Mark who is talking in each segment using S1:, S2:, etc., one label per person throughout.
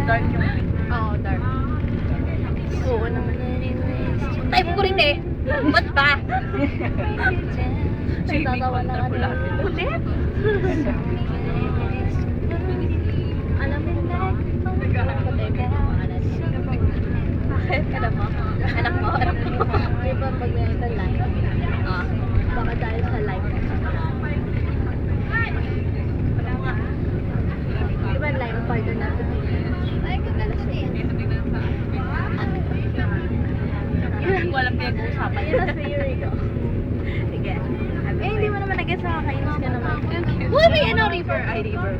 S1: Dark yung pink.
S2: Oo, dark. Oo naman. Type ko rin eh. Ba't ba? Nagtatawa na ka na. Ulit? Alam mo na. Bakit? Alam mo? Anak mo? Anak mo? Di ba pag nasa live? Baka dahil sa live. Di ba live partner natin? Ay, kagalas na yan.
S1: Hindi ko alam pinag-uusapan.
S2: Yun na theory ko. Sige. Eh, hindi mo naman nag-guess na kakainis ka naman. Uy, ano, river? Ay, river.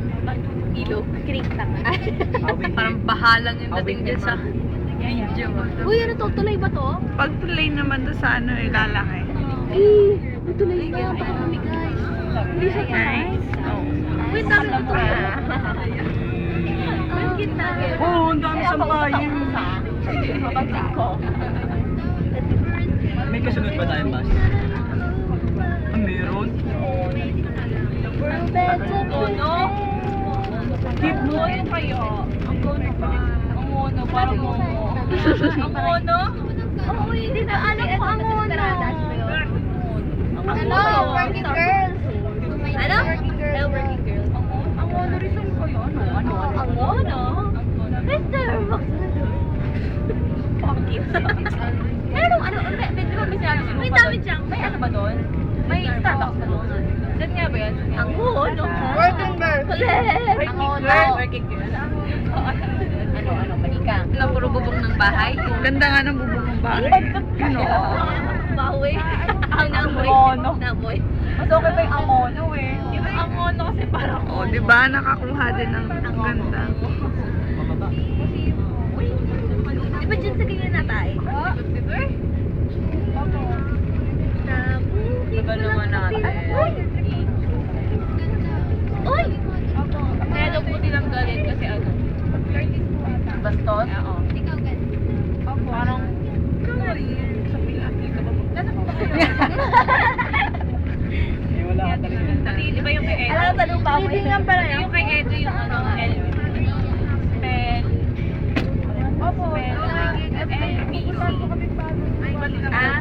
S2: Ilog. Creek tama.
S1: Parang bahalang yung dating dyan sa video.
S2: Uy, ano to? Tuloy ba to?
S3: Pag tulay naman to sa ano, ilalaki.
S2: Eh, tuloy na. Baka kami guys. Hindi siya
S3: Guys.
S2: Wait, dami na to. Ang cute na.
S3: Oo, ang dami sampayin.
S2: Mabagsak ko.
S4: May kasunod ba tayong bus?
S3: Meron.
S1: Mono?
S3: Keep mo.
S1: Mono kayo. Ang mono ba? Ang mono, parang mono. Ang mono?
S2: Oo, hindi na alam ko ang mono.
S1: Ang
S2: Hello, working girls. Ano? Hello, working girls.
S1: Ang mono rin ko yun. Ano?
S2: Ang mono? Mr. Box. Meron ano, di ba may sinabi? May dami dyan.
S1: May ano ba doon? May Starbucks na doon. Diyan nga ba yan?
S2: Ang mono.
S1: Working girl.
S2: Ang mono.
S1: Working girl.
S2: Ano, manikang.
S1: Alam, puro bubong ng bahay.
S3: Ganda nga ng bubong ng bahay. Ano?
S2: Bawi. Ang namoy.
S1: Mono.
S2: Namoy.
S1: Mas okay pa yung amono eh. Yung amono kasi parang...
S3: O, di ba? Nakakuha din ng ganda.
S4: Pababa.
S2: Di ba dyan sa ganyan na tayo?
S1: Diba naman natin?
S2: Uy!
S1: Kaya daw po nilang galit kasi ano? Bastos? Oo. Parang... Sa Pilati ka ba? Gano'n ba kayo?
S4: Eh, wala ka talaga.
S1: Di ba yung kay Edo?
S2: Alam, tanong pa ako.
S1: Hindi nga pala yung kay Edo yung ano, L. Spell. L-B-C. Ah?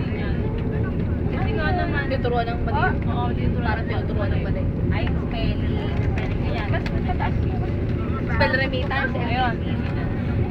S1: Kasi nga naman.
S2: Tinuturuan ng mali.
S1: Oo, tinuturuan.
S2: Parang tinuturuan ng mali.
S1: Ay, spelling. Spelling yan. Mas mataas yun.
S2: Spell remittance.
S1: Ayun.